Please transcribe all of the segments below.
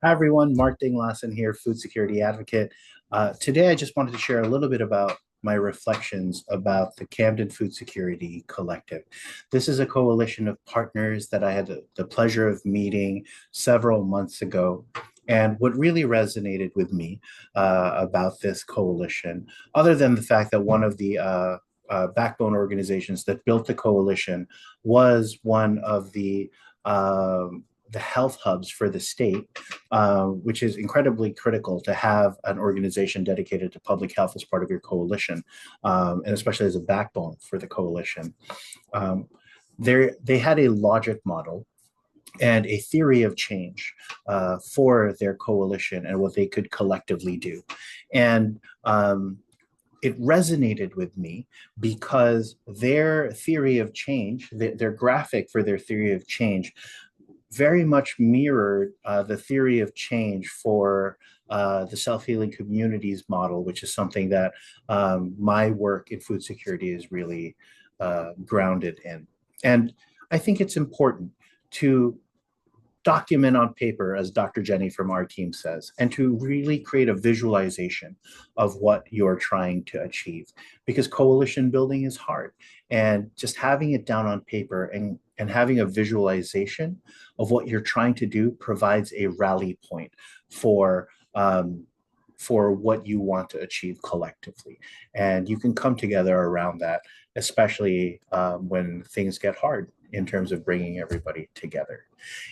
Hi everyone, Mark Dinglasan here, food security advocate. Today I just wanted to share a little bit about my reflections about the Camden Food Security Collective. This is a coalition of partners that I had the pleasure of meeting several months ago. And what really resonated with me about this coalition, other than the fact that one of the backbone organizations that built the coalition was one of the health hubs for the state, which is incredibly critical to have an organization dedicated to public health as part of your coalition, and especially as a backbone for the coalition. They had a logic model and a theory of change for their coalition and what they could collectively do. And it resonated with me because their theory of change, their graphic for their theory of change, very much mirrored the theory of change for the self-healing communities model, which is something that my work in food security is really grounded in. And I think it's important to document on paper, as Dr. Jenny from our team says, and to really create a visualization of what you're trying to achieve, because coalition building is hard. And just having it down on paper and having a visualization of what you're trying to do provides a rally point for what you want to achieve collectively. And you can come together around that, especially when things get hard in terms of bringing everybody together.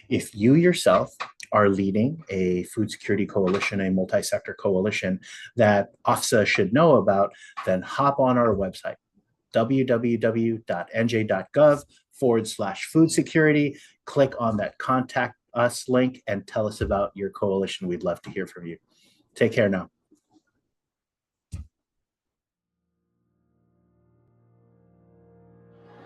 If you yourself are leading a food security coalition, a multi-sector coalition that OFSA should know about, then hop on our website, www.NJ.Gov/food security. Click on that contact us link and tell us about your coalition. We'd love to hear from you. Take care now.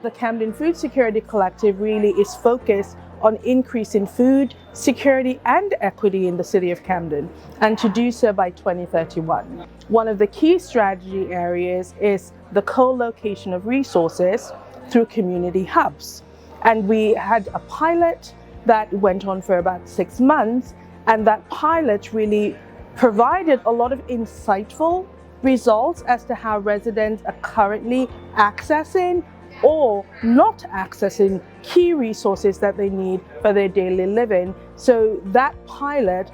The Camden Food Security Collective really is focused on increasing food security and equity in the city of Camden, and to do so by 2031. One of the key strategy areas is the co-location of resources through community hubs. And we had a pilot that went on for about 6 months, and that pilot really provided a lot of insightful results as to how residents are currently accessing or not accessing key resources that they need for their daily living. So that pilot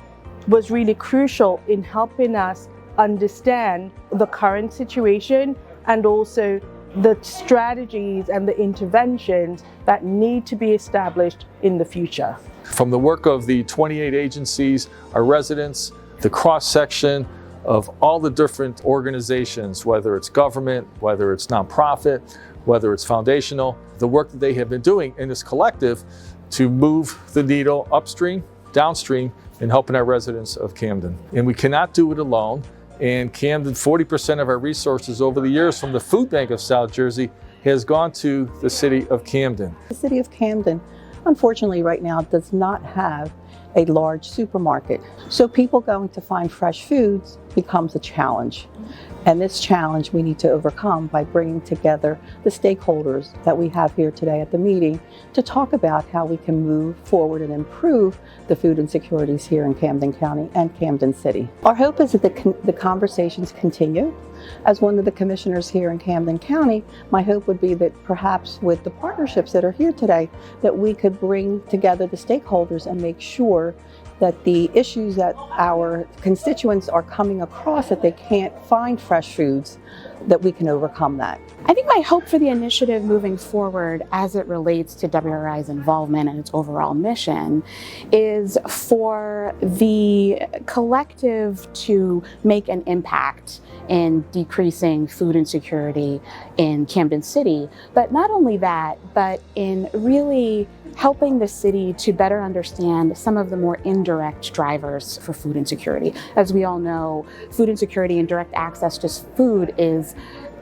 was really crucial in helping us understand the current situation and also the strategies and the interventions that need to be established in the future. From the work of the 28 agencies, our residents, the cross-section of all the different organizations, whether it's government, whether it's nonprofit, whether it's foundational, the work that they have been doing in this collective to move the needle upstream, downstream, in helping our residents of Camden. And we cannot do it alone. And Camden, 40% of our resources over the years from the Food Bank of South Jersey has gone to the city of Camden. The city of Camden, unfortunately right now, does not have a large supermarket. So people going to find fresh foods becomes a challenge. And this challenge we need to overcome by bringing together the stakeholders that we have here today at the meeting to talk about how we can move forward and improve the food insecurities here in Camden County and Camden City. Our hope is that the conversations continue. As one of the commissioners here in Camden County, my hope would be that perhaps with the partnerships that are here today, that we could bring together the stakeholders and make sure that the issues that our constituents are coming across, that they can't find fresh foods, that we can overcome that. I think my hope for the initiative moving forward as it relates to WRI's involvement and its overall mission is for the collective to make an impact in decreasing food insecurity in Camden City. But not only that, but in really helping the city to better understand some of the more indirect drivers for food insecurity. As we all know, food insecurity and direct access to food is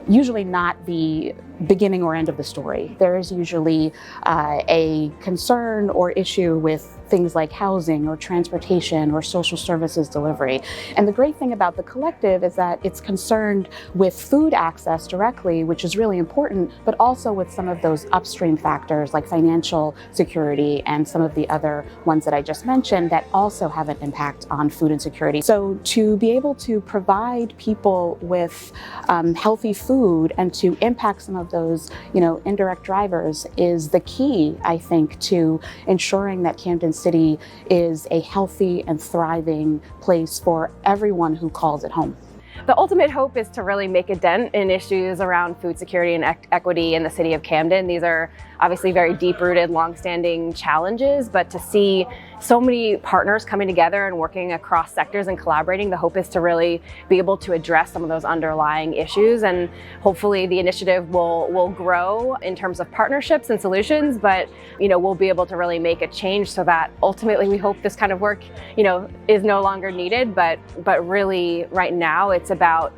usually not the beginning or end of the story. There is usually a concern or issue with things like housing or transportation or social services delivery. And the great thing about the collective is that it's concerned with food access directly, which is really important, but also with some of those upstream factors like financial security and some of the other ones that I just mentioned that also have an impact on food insecurity. So to be able to provide people with healthy food and to impact some of those, indirect drivers is the key, I think, to ensuring that Camden City is a healthy and thriving place for everyone who calls it home. The ultimate hope is to really make a dent in issues around food security and equity in the city of Camden. These are obviously very deep-rooted, long-standing challenges, but to see so many partners coming together and working across sectors and collaborating, the hope is to really be able to address some of those underlying issues, and hopefully the initiative will grow in terms of partnerships and solutions, but we'll be able to really make a change so that ultimately we hope this kind of work is no longer needed, but really right now it's about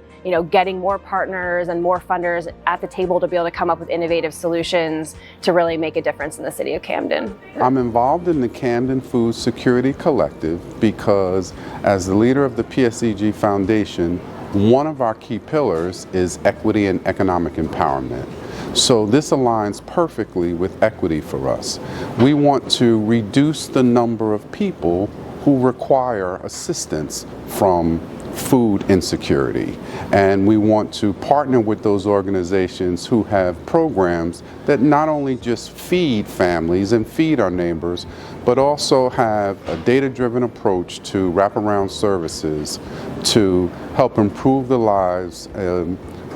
getting more partners and more funders at the table to be able to come up with innovative solutions to really make a difference in the city of Camden. I'm involved in the Camden Food Security Collective because as the leader of the PSEG Foundation, one of our key pillars is equity and economic empowerment. So this aligns perfectly with equity for us. We want to reduce the number of people who require assistance from food insecurity. And we want to partner with those organizations who have programs that not only just feed families and feed our neighbors, but also have a data-driven approach to wraparound services to help improve the lives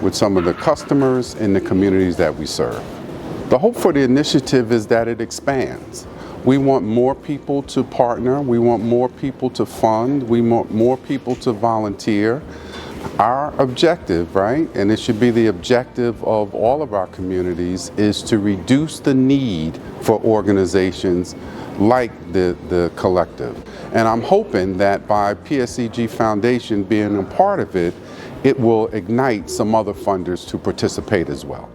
with some of the customers in the communities that we serve. The hope for the initiative is that it expands. We want more people to partner, we want more people to fund, we want more people to volunteer. Our objective, right, and it should be the objective of all of our communities, is to reduce the need for organizations like the collective. And I'm hoping that by PSEG Foundation being a part of it, it will ignite some other funders to participate as well.